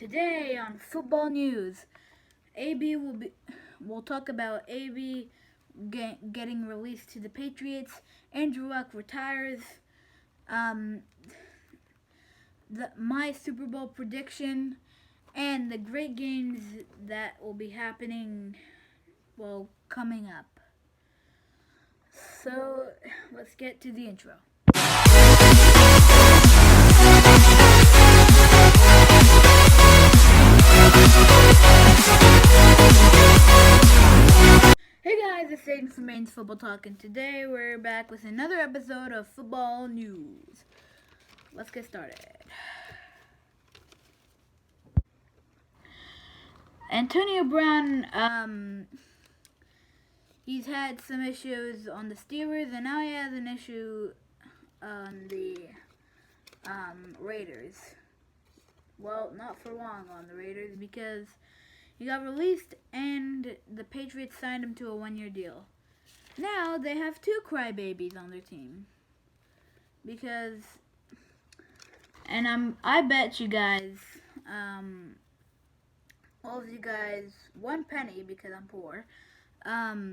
Today on Football News, we'll talk about AB getting released to the Patriots. Andrew Luck retires. Um, my Super Bowl prediction, and the great games that will be happening, coming up. So let's get to the intro. Hey guys, it's Aiden from Maine's Football Talk, and today we're back with another episode of Football News. Let's get started. Antonio Brown, he's had some issues on the Steelers, and now he has an issue on the Raiders. Well, not for long on the Raiders, because he got released and the Patriots signed him to a one-year deal. Now they have two crybabies on their team. Because, and I bet you guys, all of you guys, one penny, because I'm poor, that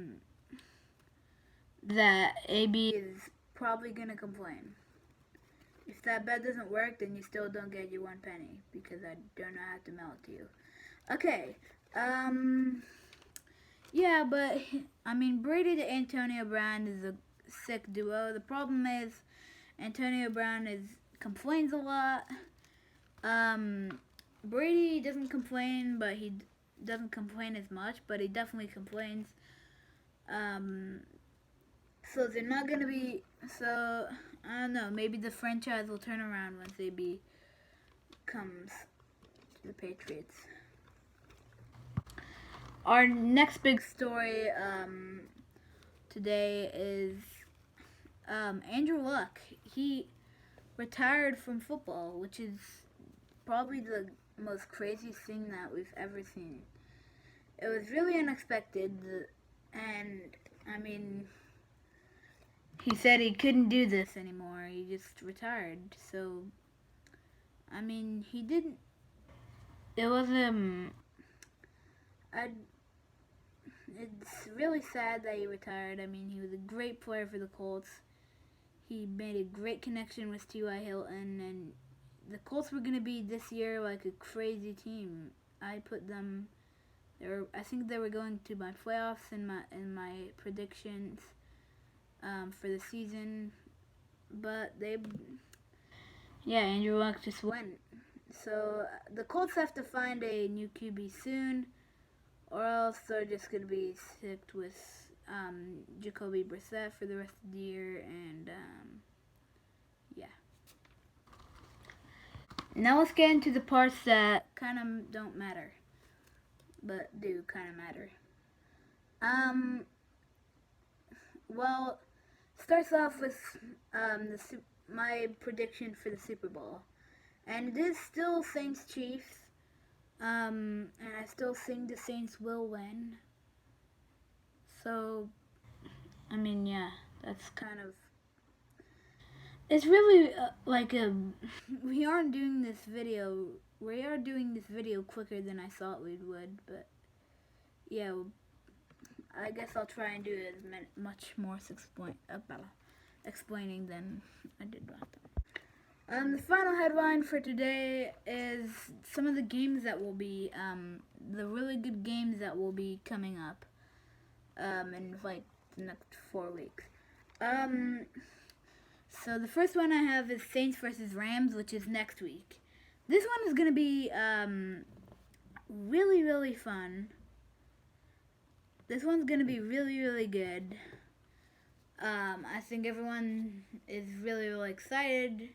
AB is probably going to complain. If that bet doesn't work, then you still don't get your one penny, because I don't know how to mail it to you. Okay, yeah, but, Brady to Antonio Brown is a sick duo. The problem is, Antonio Brown complains a lot. Brady doesn't complain, but he doesn't complain as much, but he definitely complains. So they're not going to be, I don't know, maybe the franchise will turn around once AB comes to the Patriots. Our next big story today is Andrew Luck. He retired from football, which is probably the most crazy thing that we've ever seen. It was really unexpected, and he said he couldn't do this anymore. He just retired. So, he didn't. It was it's really sad that he retired. He was a great player for the Colts. He made a great connection with T.Y. Hilton, and the Colts were gonna be this year like a crazy team. I put them. I think they were going to my playoffs in my predictions for the season, but Andrew Luck just went. So the Colts have to find a new QB soon, or else they're just gonna be stuck with Jacoby Brissett for the rest of the year, and yeah. Now let's get into the parts that kind of don't matter, but do kind of matter. Well, starts off with my prediction for the Super Bowl, and it is still Saints Chiefs. And I still think the Saints will win. So, yeah, that's kind of. It's really we are doing this video. We are doing this video quicker than I thought we would, but yeah, I guess I'll try and do it as much more explaining than I did last time. The final headline for today is some of the games that will be, the really good games that will be coming up, in the next 4 weeks. So the first one I have is Saints versus Rams, which is next week. This one is gonna be, really, really fun. This one's gonna be really, really good. I think everyone is really, really excited.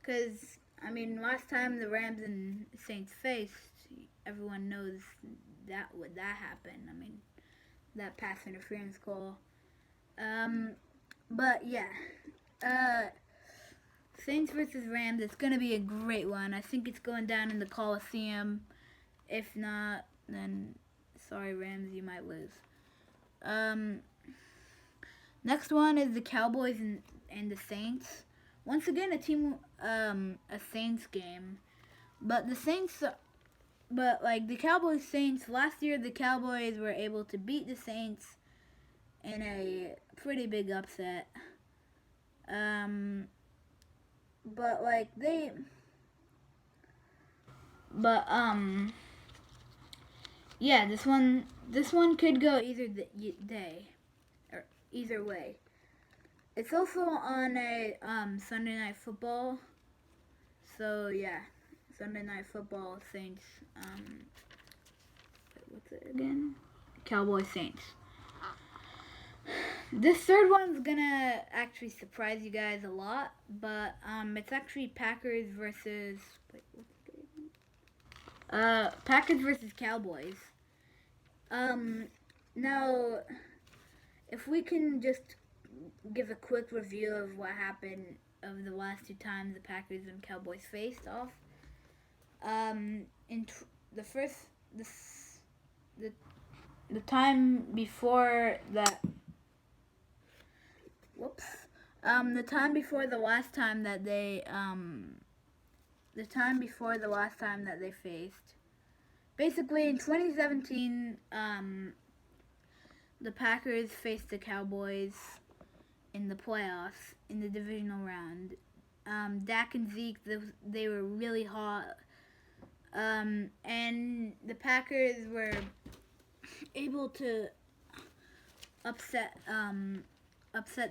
Because, last time the Rams and Saints faced, everyone knows that happened. That pass interference call. But yeah, Saints versus Rams. It's gonna be a great one. I think it's going down in the Coliseum. If not, then sorry Rams, you might lose. Next one is the Cowboys and the Saints. Once again, a Saints game, but the Saints but like the Cowboys Saints last year, the Cowboys were able to beat the Saints in a pretty big upset. But like but yeah, this one could go either day or either way. It's also on a Sunday Night Football. So yeah, Sunday Night Football Saints. What's it again? Cowboys Saints. This third one's gonna actually surprise you guys a lot, but it's actually Packers versus Packers versus Cowboys. Now, if we can just give a quick review of what happened of the last two times the Packers and Cowboys faced off. The time before that. The time before the last time that they faced. Basically, in 2017, the Packers faced the Cowboys in the playoffs in the divisional round. Dak and Zeke, they were really hot, and the Packers were able to upset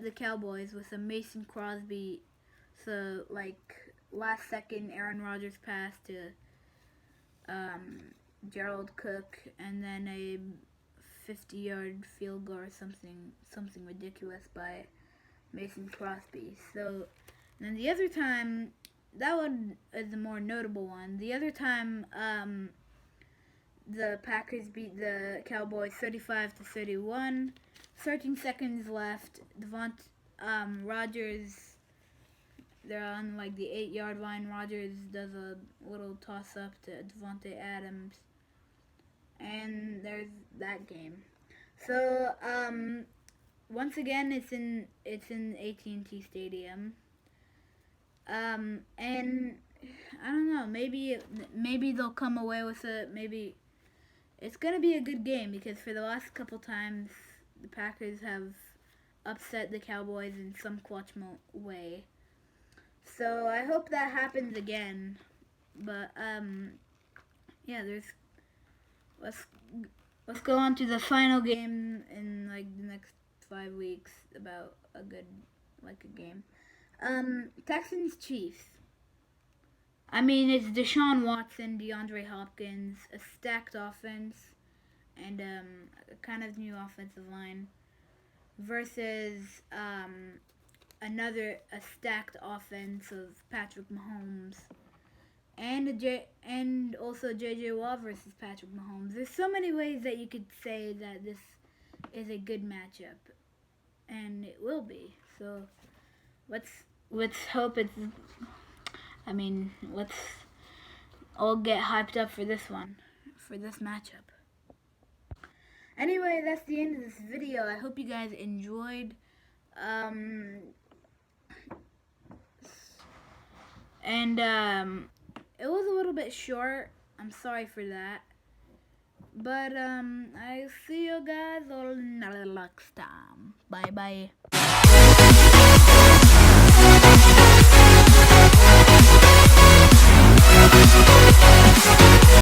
the Cowboys with a Mason Crosby, so like last second Aaron Rodgers pass to Gerald Cook, and then a 50-yard field goal or something ridiculous by Mason Crosby. So then the other time, that one is the more notable one. The other time, the Packers beat the Cowboys 35-31. 13 seconds left. Rodgers, they're on like the 8-yard line. Rodgers does a little toss up to Devontae Adams, and there's that game. So once again, it's in AT&T Stadium. And I don't know. Maybe they'll come away with it. Maybe it's gonna be a good game because for the last couple times, the Packers have upset the Cowboys in some clutch way. So I hope that happens again. But yeah, let's go on to the final game in like the next 5 weeks about a game. Texans Chiefs. I mean, it's Deshaun Watson, DeAndre Hopkins, a stacked offense, and a kind of new offensive line versus a stacked offense of Patrick Mahomes and also J.J. Watt versus Patrick Mahomes. There's so many ways that you could say that this is a good matchup, and it will be. So let's hope it's. I mean, let's all get hyped up for this matchup. Anyway, that's the end of this video. I hope you guys enjoyed. It was a little bit short. I'm sorry for that. But I see you guys all next time. Bye bye.